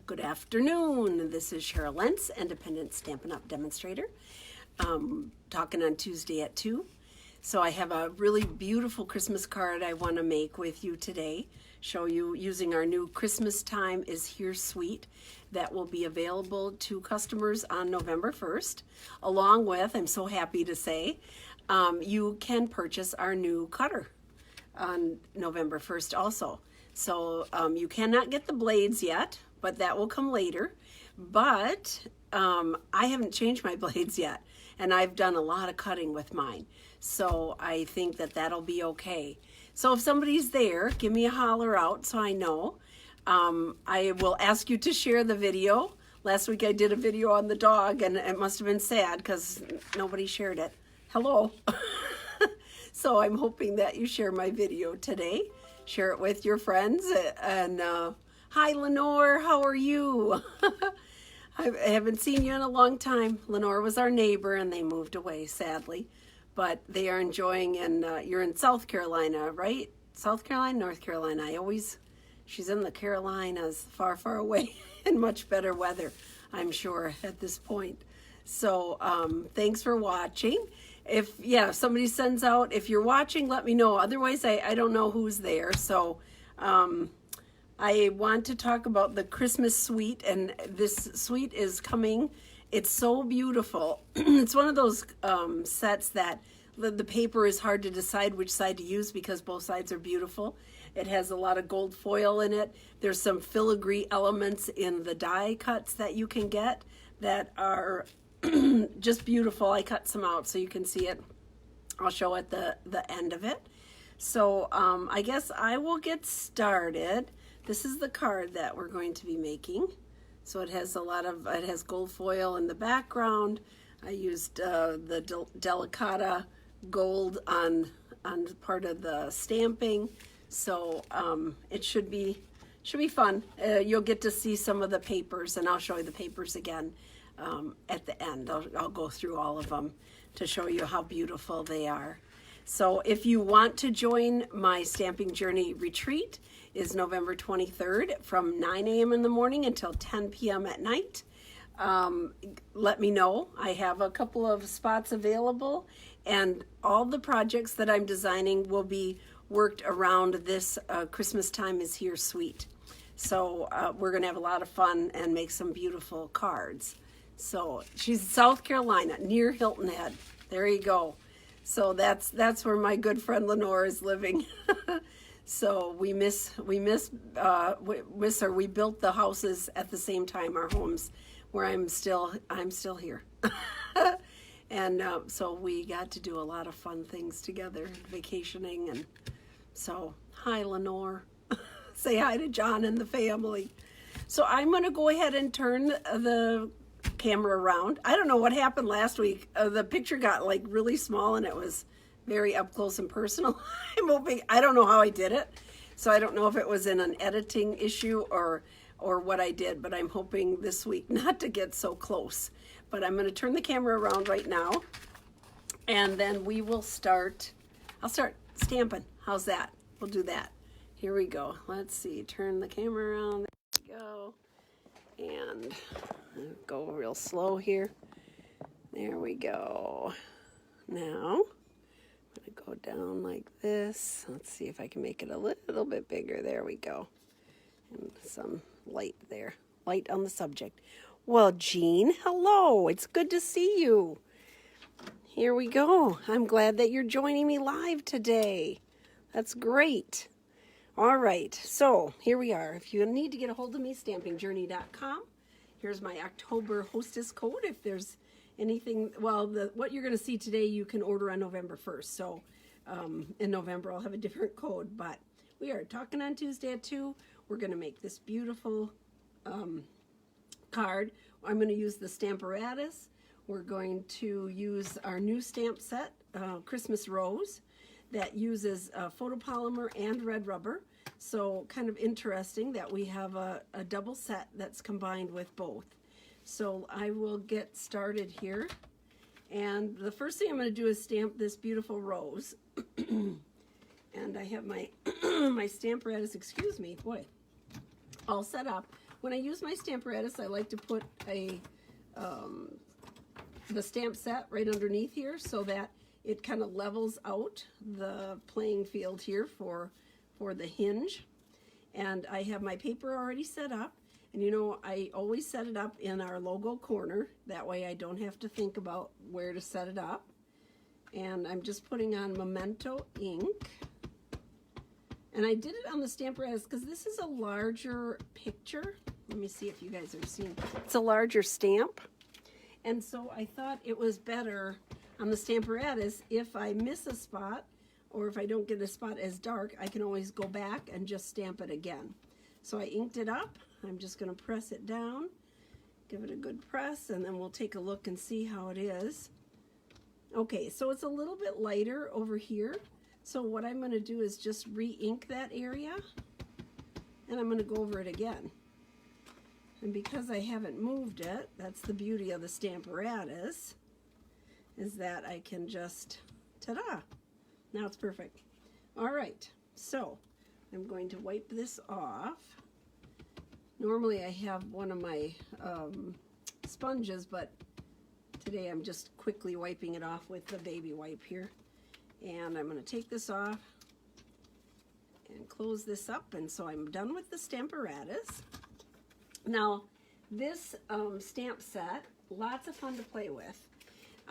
Good afternoon. This is Cheryl Lentz, Independent Stampin' Up! Demonstrator, talking on Tuesday at 2. So I have a really beautiful Christmas card I want to make with you today. Show you using our new Christmastime is Here suite that will be available to customers on November 1st. Along with, I'm so happy to say, you can purchase our new cutter on November 1st also. So you cannot get the blades yet, but that will come later. But I haven't changed my blades yet, and I've done a lot of cutting with mine. So I think that that'll be okay. So if somebody's there, give me a holler out so I know. I will ask you to share the video. Last week I did a video on the dog, and it must have been sad because nobody shared it. Hello. So I'm hoping that you share my video today. Share it with your friends. And hi, Lenore. How are you? I haven't seen you in a long time. Lenore was our neighbor, and they moved away, sadly. But they are enjoying, and you're in South Carolina, right? South Carolina, North Carolina. She's in the Carolinas, far, far away, in much better weather, I'm sure, at this point. So thanks for watching. If somebody sends out, if you're watching, let me know. Otherwise, I don't know who's there. So I want to talk about the Christmas suite, and this suite is coming. It's so beautiful. It's one of those sets that the paper is hard to decide which side to use because both sides are beautiful. It has a lot of gold foil in it. There's some filigree elements in the die cuts that you can get that are just beautiful. I cut some out so you can see it. I'll show at the end of it. So I guess I will get started. This is the card that we're going to be making. So it has it has gold foil in the background. I used the delicata gold on part of the stamping. So it should be fun. You'll get to see some of the papers, and I'll show you the papers again at the end. I'll go through all of them to show you how beautiful they are. So if you want to join my Stamping Journey retreat, is November 23rd from 9 a.m. in the morning until 10 p.m. at night. Let me know. I have a couple of spots available, and all the projects that I'm designing will be worked around this Christmastime is Here suite. So we're going to have a lot of fun and make some beautiful cards. So she's in South Carolina, near Hilton Head. There you go. So that's where my good friend Lenore is living. So we miss her. We built the houses at the same time, our homes, where I'm still here. And so we got to do a lot of fun things together, vacationing. And so, hi, Lenore. Say hi to John and the family. So I'm going to go ahead and turn the camera around. I don't know what happened last week. The picture got like really small, and it was very up close and personal. I'm hoping, I don't know how I did it. So I don't know if it was in an editing issue or what I did, but I'm hoping this week not to get so close. But I'm going to turn the camera around right now, and then we will I'll start stamping. How's that? We'll do that. Here we go. Let's see. Turn the camera around. There we go. And go real slow here. There we go. Now, I'm going to go down like this. Let's see if I can make it a little bit bigger. There we go. And some light there. Light on the subject. Well, Jean, hello. It's good to see you. Here we go. I'm glad that you're joining me live today. That's great. All right, so here we are. If you need to get a hold of me, stampingjourney.com. Here's my October hostess code. If there's anything, well, what you're going to see today, you can order on November 1st. So in November, I'll have a different code. But we are talking on Tuesday at 2. We're going to make this beautiful card. I'm going to use the Stamparatus. We're going to use our new stamp set, Christmas Rose, that uses photopolymer and red rubber. So kind of interesting that we have a double set that's combined with both. So I will get started here. And the first thing I'm going to do is stamp this beautiful rose. And I have my my Stamparatus, excuse me, boy, all set up when I use my Stamparatus, I like to put a the stamp set right underneath here so that it kind of levels out the playing field here for the hinge. And I have my paper already set up. And you know, I always set it up in our logo corner. That way I don't have to think about where to set it up. And I'm just putting on Memento ink. And I did it on the Stamparatus because this is a larger picture. Let me see if you guys are seeing. It's a larger stamp. And so I thought it was better on the Stamparatus if I miss a spot or if I don't get a spot as dark, I can always go back and just stamp it again. So I inked it up. I'm just going to press it down, give it a good press, and then we'll take a look and see how it is. Okay, so it's a little bit lighter over here. So what I'm going to do is just re-ink that area, and I'm going to go over it again. And because I haven't moved it, that's the beauty of the Stamparatus, is that I can just, ta-da! Now it's perfect. All right, so I'm going to wipe this off. Normally I have one of my sponges, but today I'm just quickly wiping it off with the baby wipe here. And I'm going to take this off and close this up, and so I'm done with the Stamparatus. Now, this stamp set, lots of fun to play with.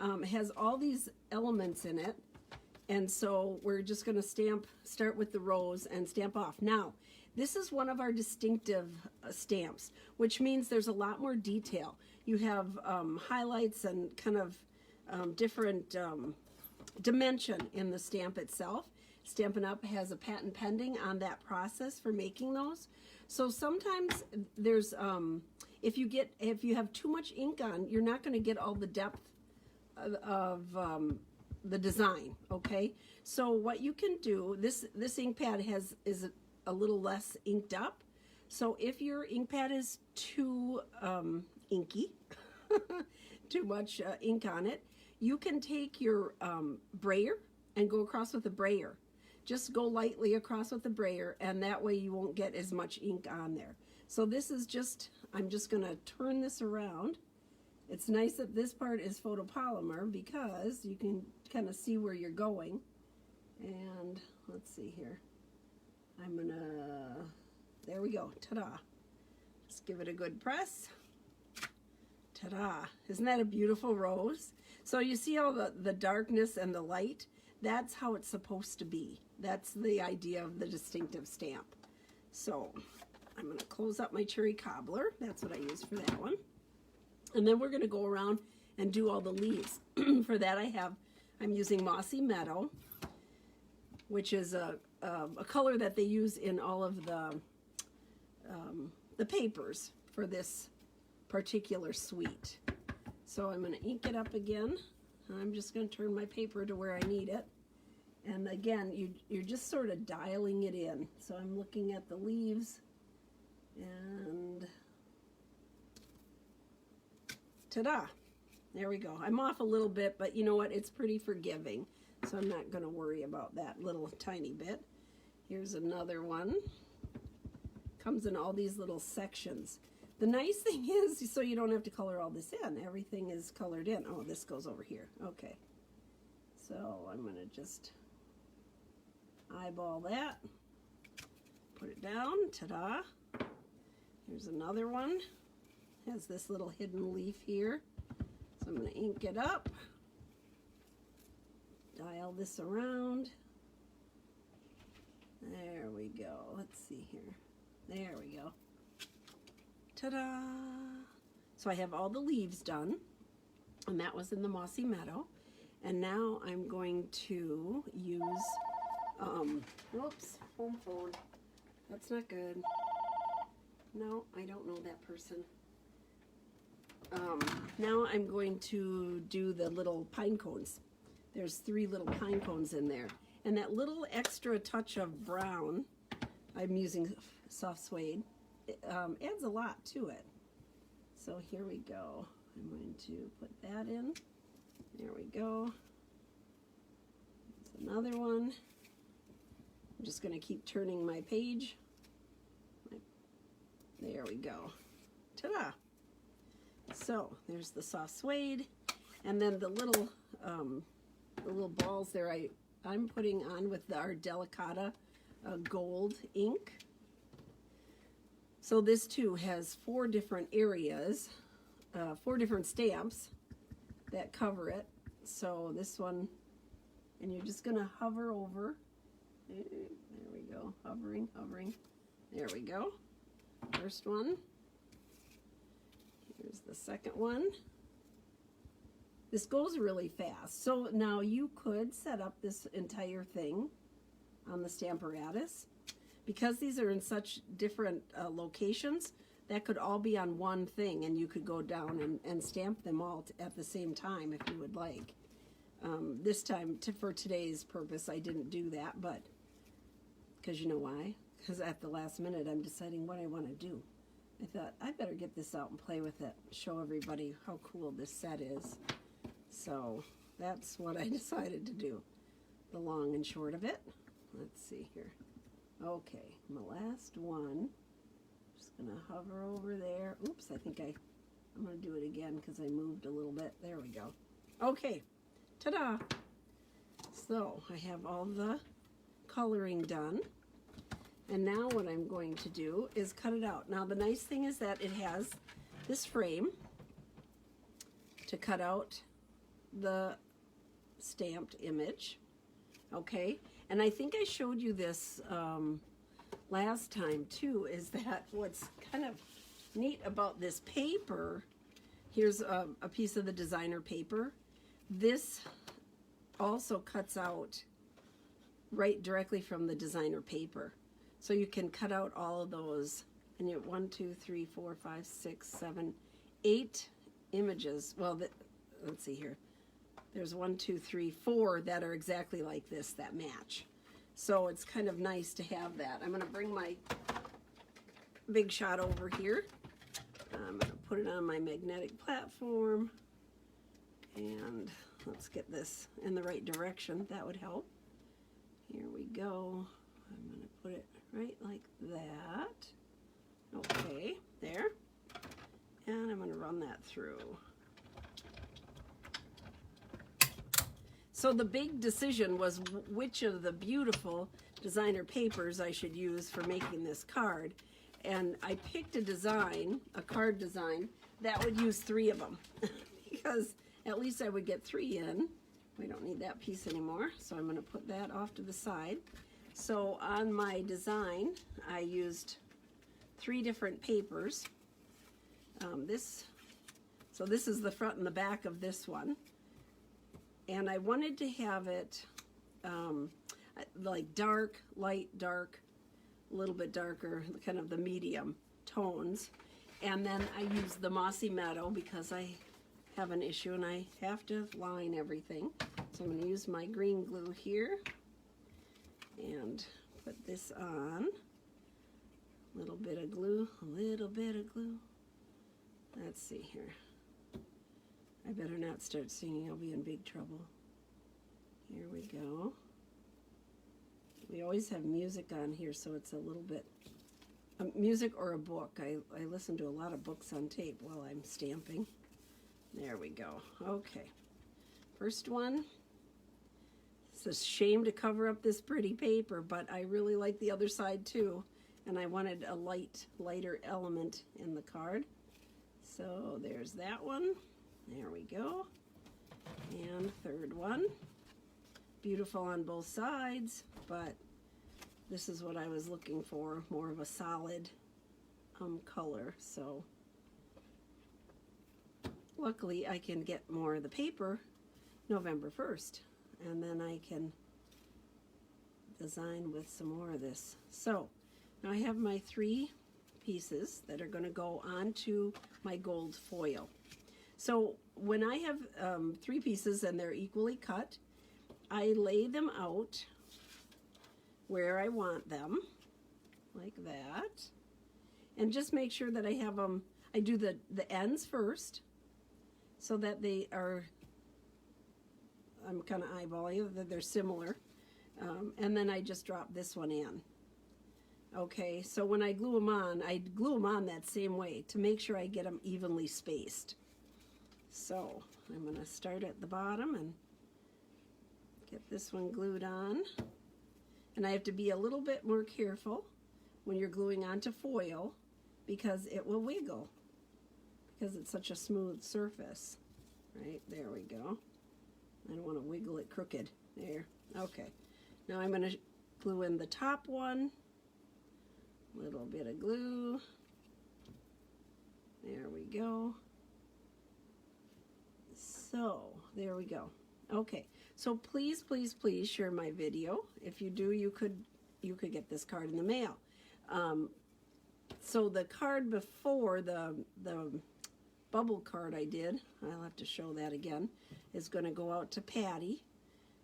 It has all these elements in it, and so we're just going to start with the rows and stamp off. Now, this is one of our distinctive stamps, which means there's a lot more detail. You have highlights and kind of different dimension in the stamp itself. Stampin' Up! Has a patent pending on that process for making those. So sometimes there's, if you have too much ink on, you're not going to get all the depth of the design, okay? So what you can do, this ink pad is a little less inked up. So if your ink pad is too inky, too much ink on it, you can take your brayer and go across with a brayer. Just go lightly across with the brayer, and that way you won't get as much ink on there. So this is just, I'm just going to turn this around. It's nice that this part is photopolymer because you can kind of see where you're going. And let's see here. I'm going to, there we go, ta-da. Just give it a good press. Ta-da. Isn't that a beautiful rose? So you see how the darkness and the light, that's how it's supposed to be. That's the idea of the distinctive stamp. So I'm going to close up my cherry cobbler. That's what I use for that one. And then we're going to go around and do all the leaves. For that I'm using Mossy Meadow, which is a color that they use in all of the papers for this particular suite. So I'm going to ink it up again. I'm just going to turn my paper to where I need it. And again, you're just sort of dialing it in. So I'm looking at the leaves and ta-da! There we go. I'm off a little bit, but you know what? It's pretty forgiving. So I'm not going to worry about that little tiny bit. Here's another one. Comes in all these little sections. The nice thing is, so you don't have to color all this in. Everything is colored in. Oh, this goes over here. Okay. So I'm going to just eyeball that. Put it down. Ta-da. Here's another one. Has this little hidden leaf here. So I'm going to ink it up. Dial this around. There we go. Let's see here. There we go. Ta-da! So I have all the leaves done, and that was in the Mossy Meadow. And now I'm going to use, whoops, home phone. That's not good. No, I don't know that person. Now I'm going to do the little pine cones. There's 3 little pine cones in there. And that little extra touch of brown, I'm using soft suede, adds a lot to it. So here we go. I'm going to put that in. There we go. There's another one. I'm just going to keep turning my page. There we go. Ta-da! So there's the soft suede, and then the little balls there I'm putting on with our Delicata gold ink. So this too has 4 different areas, 4 different stamps that cover it. So this one, and you're just gonna hover over. There we go, hovering, hovering. There we go. First one. Here's the second one. This goes really fast. So now you could set up this entire thing on the Stamparatus. Because these are in such different locations, that could all be on one thing, and you could go down and stamp them all at the same time if you would like. This time, for today's purpose, I didn't do that, but because you know why? Because at the last minute, I'm deciding what I want to do. I thought, I better get this out and play with it, show everybody how cool this set is. So that's what I decided to do, the long and short of it. Let's see here. Okay, my last one. Just gonna hover over there. Oops, I think I'm gonna do it again because I moved a little bit. There we go. Okay, ta-da! So I have all the coloring done. And now what I'm going to do is cut it out. Now the nice thing is that it has this frame to cut out the stamped image. Okay, and I think I showed you this last time too, is that what's kind of neat about this paper, here's a piece of the designer paper. This also cuts out right directly from the designer paper. So you can cut out all of those, and you have 1, 2, 3, 4, 5, 6, 7, 8 images. Well, let's see here. There's 1, 2, 3, 4 that are exactly like this, that match. So it's kind of nice to have that. I'm going to bring my Big Shot over here. I'm going to put it on my magnetic platform. And let's get this in the right direction. That would help. Here we go. I'm going to put it right like that. Okay, there. And I'm going to run that through. So the big decision was which of the beautiful designer papers I should use for making this card. And I picked a design, a card design, that would use 3 of them. Because at least I would get 3 in. We don't need that piece anymore, so I'm going to put that off to the side. So on my design, I used 3 different papers. So this is the front and the back of this one. And I wanted to have it like dark, light, dark, a little bit darker, kind of the medium tones. And then I used the Mossy Meadow because I have an issue and I have to line everything. So I'm going to use my green glue here and put this on. A little bit of glue, a little bit of glue. Let's see here. I better not start singing, I'll be in big trouble. Here we go. We always have music on here, so it's a little bit, music or a book. I listen to a lot of books on tape while I'm stamping. There we go. Okay. First one. It's a shame to cover up this pretty paper, but I really like the other side too. And I wanted a lighter element in the card. So there's that one. There we go. And third one. Beautiful on both sides, but this is what I was looking for, more of a solid color. So luckily I can get more of the paper November 1st, and then I can design with some more of this. So now I have my 3 pieces that are going to go onto my gold foil. So when I have 3 pieces and they're equally cut, I lay them out where I want them, like that. And just make sure that I have them, I do the ends first, so that they are, I'm kind of eyeballing that they're similar. And then I just drop this one in. Okay, so when I glue them on that same way to make sure I get them evenly spaced. So I'm going to start at the bottom and get this one glued on. And I have to be a little bit more careful when you're gluing onto foil because it will wiggle because it's such a smooth surface. Right, there we go. I don't want to wiggle it crooked. There, okay. Now I'm going to glue in the top one. Little bit of glue. There we go. So, there we go. Okay, so please, please, please share my video. If you do, you could get this card in the mail. So the card before, the bubble card I did, I'll have to show that again, is going to go out to Patty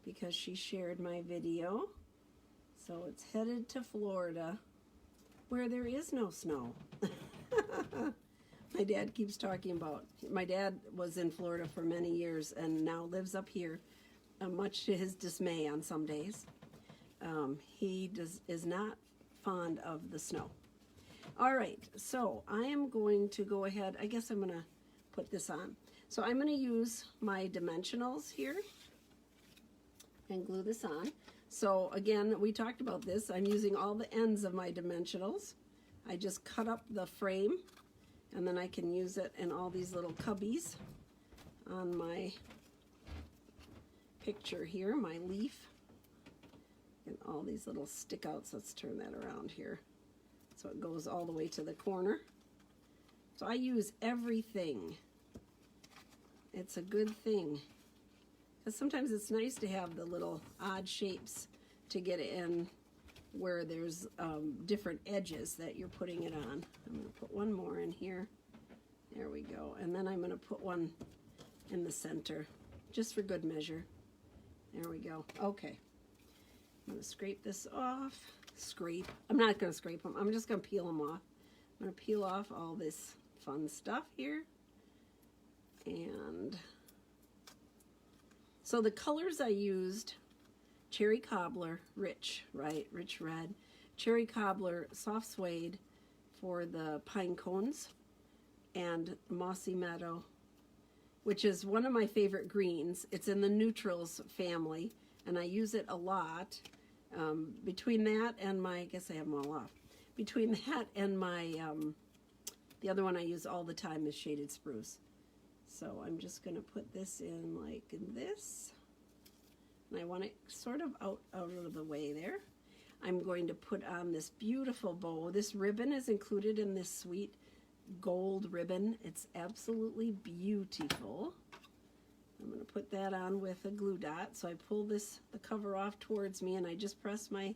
because she shared my video. So it's headed to Florida where there is no snow. My dad keeps talking about, my dad was in Florida for many years and now lives up here, much to his dismay on some days. He is not fond of the snow. All right, so I am going to go ahead, I guess I'm going to put this on. So I'm going to use my dimensionals here and glue this on. So again, we talked about this. I'm using all the ends of my dimensionals. I just cut up the frame and then I can use it in all these little cubbies on my picture here, my leaf. And all these little stick outs. Let's turn that around here. So it goes all the way to the corner. So I use everything. It's a good thing. Because sometimes it's nice to have the little odd shapes to get it in where there's different edges that you're putting it on. I'm going to put one more in here. There we go. And then I'm going to put one in the center, just for good measure. There we go. Okay. I'm going to scrape this off. I'm not going to scrape them. I'm just going to peel them off. I'm going to peel off all this fun stuff here. And so the colors I used, Cherry Cobbler, rich red. Cherry Cobbler, soft suede for the pine cones. And Mossy Meadow, which is one of my favorite greens. It's in the neutrals family, and I use it a lot. Between that and my, I guess I have them all off. Between that and my, the other one I use all the time is Shaded Spruce. So I'm just going to put this in like this. And I want it sort of out of the way there. I'm going to put on this beautiful bow. This ribbon is included in this sweet gold ribbon. It's absolutely beautiful. I'm going to put that on with a glue dot. So I pull the cover off towards me and I just press my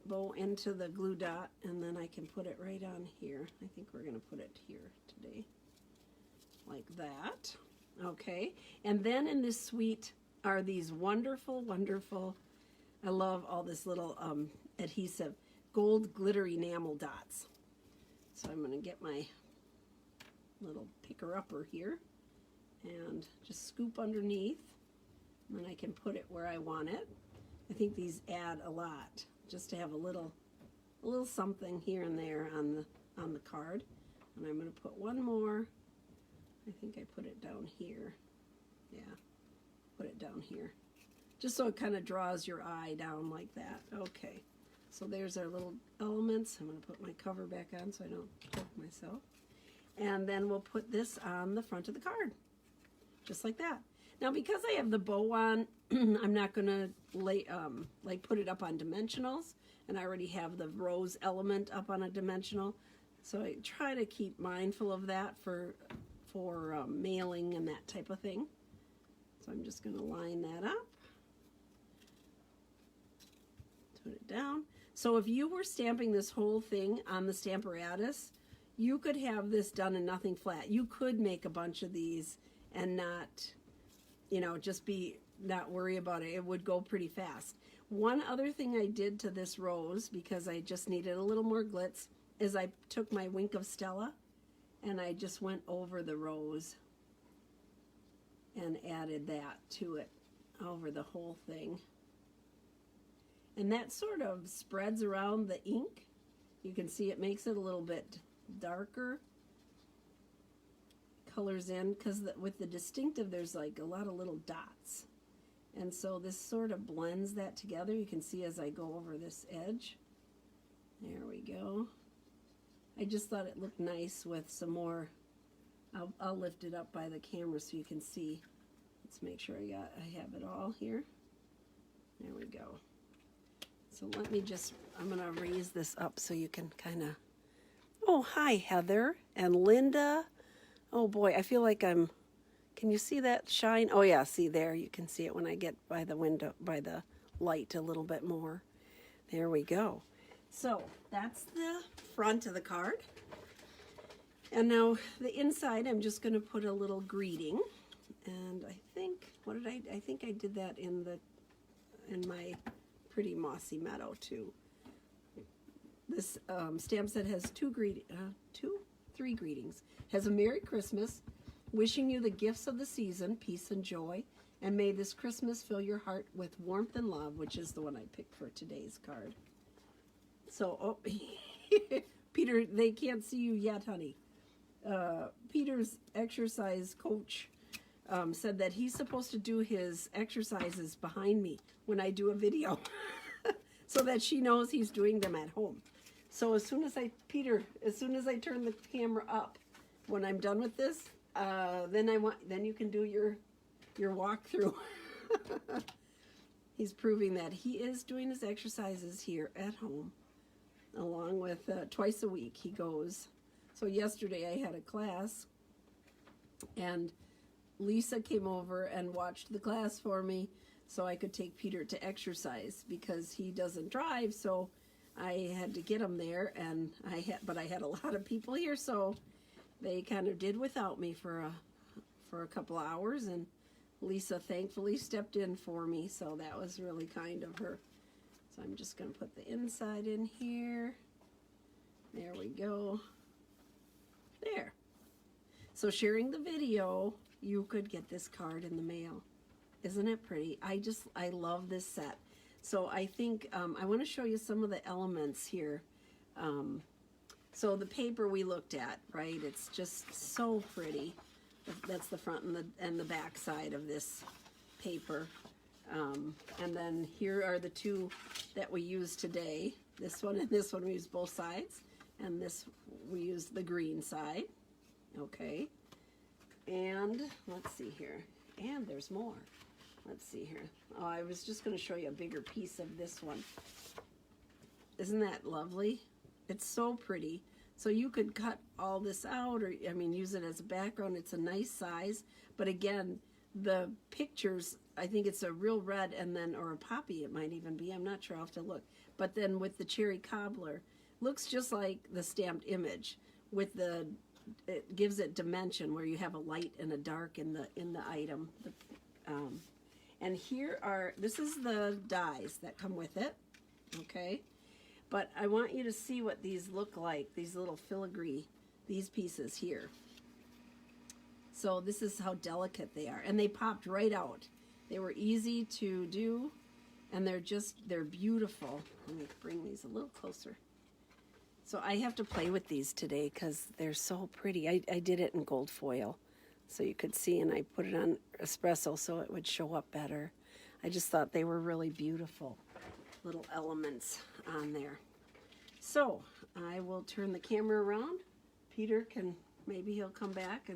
bow into the glue dot and then I can put it right on here. I think we're going to put it here today. Like that. Okay. And then in this suite are these wonderful, wonderful, I love all this little adhesive, gold glittery enamel dots. So I'm going to get my little picker-upper here and just scoop underneath, and then I can put it where I want it. I think these add a lot, just to have a little something here and there on the card. And I'm going to put one more. I think I put it down here. Yeah, put it down here. Just so it kind of draws your eye down like that. Okay, so there's our little elements. I'm going to put my cover back on so I don't choke myself. And then we'll put this on the front of the card, just like that. Now, because I have the bow on, I'm not going to like put it up on dimensionals, and I already have the rose element up on a dimensional. So I try to keep mindful of that for mailing and that type of thing. So I'm just going to line that up. Put it down. So if you were stamping this whole thing on the Stamparatus, you could have this done in nothing flat. You could make a bunch of these and not, you know, just not worry about it. It would go pretty fast. One other thing I did to this rose, because I just needed a little more glitz, is I took my Wink of Stella and I just went over the rose and added that to it over the whole thing. And that sort of spreads around the ink. You can see it makes it a little bit darker. Colors in, because with the distinctive there's like a lot of little dots. And so this sort of blends that together. You can see as I go over this edge. There we go. I just thought it looked nice with some more. I'll lift it up by the camera so you can see. Let's make sure I have it all here. There we go. So let me just, I'm going to raise this up so you can kind of, oh, hi, Heather and Linda. Oh boy, I feel like I'm, can you see that shine? Oh yeah, see there, you can see it when I get by the window, by the light a little bit more. There we go. So that's the front of the card. And now the inside, I'm just going to put a little greeting. And I think, I think I did that in my pretty mossy meadow too. This stamp set has three greetings. Has a Merry Christmas, wishing you the gifts of the season, peace and joy, and may this Christmas fill your heart with warmth and love, which is the one I picked for today's card. So, oh, Peter, they can't see you yet, honey. Peter's exercise coach said that he's supposed to do his exercises behind me when I do a video so that she knows he's doing them at home. So as soon as I turn the camera up, when I'm done with this, then you can do your walkthrough. He's proving that he is doing his exercises here at home, along with twice a week he goes. So yesterday I had a class, and Lisa came over and watched the class for me so I could take Peter to exercise because he doesn't drive, so I had to get him there, and I had a lot of people here, so they kind of did without me for a couple hours, and Lisa thankfully stepped in for me, so that was really kind of her. So I'm just going to put the inside in here. There we go. There. So sharing the video, you could get this card in the mail. Isn't it pretty? I love this set. So I think I want to show you some of the elements here. So the paper we looked at, right? It's just so pretty. That's the front and the back side of this paper. And then here are the two that we use today. This one and this one we use both sides. And this we use the green side. Okay. And let's see here. And there's more. Let's see here. Oh, I was just going to show you a bigger piece of this one. Isn't that lovely? It's so pretty. So you could cut all this out, or I mean, use it as a background. It's a nice size. But again, the pictures, I think it's a real red and then, or a poppy it might even be. I'm not sure. I'll have to look. But then with the cherry cobbler, looks just like the stamped image. With it gives it dimension where you have a light and a dark in the item. And this is the dies that come with it, okay? But I want you to see what these look like, these little filigree, these pieces here. So this is how delicate they are. And they popped right out. They were easy to do, and they're beautiful. Let me bring these a little closer. So I have to play with these today because they're so pretty. I did it in gold foil, so you could see, and I put it on espresso so it would show up better. I just thought they were really beautiful little elements on there. So I will turn the camera around. Peter maybe he'll come back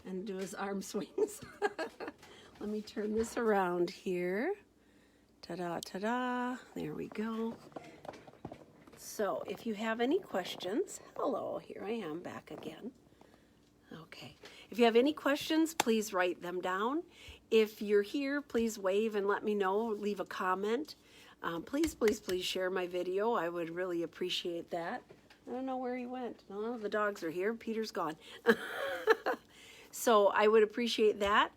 and do his arm swings. Let me turn this around here. Ta-da, ta-da. There we go. So if you have any questions, hello, here I am back again. Okay. If you have any questions, please write them down. If you're here, please wave and let me know. Leave a comment. Please, please, please share my video. I would really appreciate that. I don't know where he went. Oh, the dogs are here. Peter's gone. So I would appreciate that.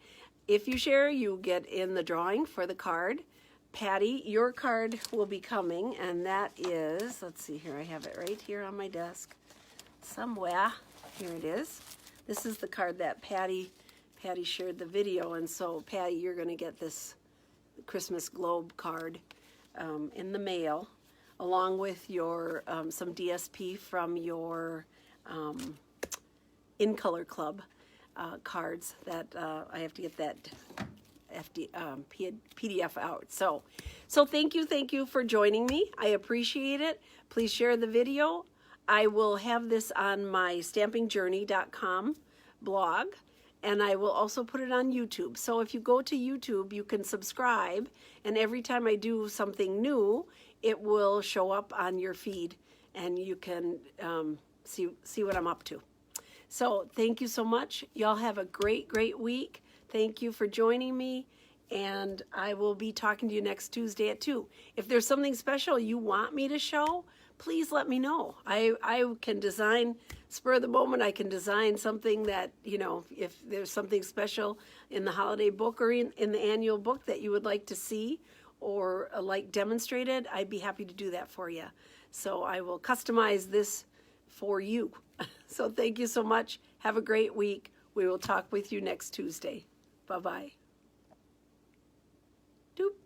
If you share, you get in the drawing for the card. Patty, your card will be coming, and that is, let's see here, I have it right here on my desk somewhere. Here it is. This is the card that Patty shared the video, and so Patty, you're going to get this Christmas globe card in the mail, along with your some DSP from your In Color Club cards that I have to get that PDF out. So thank you for joining me. I appreciate it. Please share the video. I will have this on my stampingjourney.com blog, and I will also put it on YouTube. So if you go to YouTube, you can subscribe, and every time I do something new, it will show up on your feed, and you can see what I'm up to. So thank you so much. Y'all have a great week. Thank you for joining me, and I will be talking to you next Tuesday at 2. If there's something special you want me to show, please let me know. I can design, spur of the moment, I can design something that, you know, if there's something special in the holiday book or in the annual book that you would like to see or like demonstrated, I'd be happy to do that for you. So I will customize this for you. So thank you so much. Have a great week. We will talk with you next Tuesday. Bye-bye.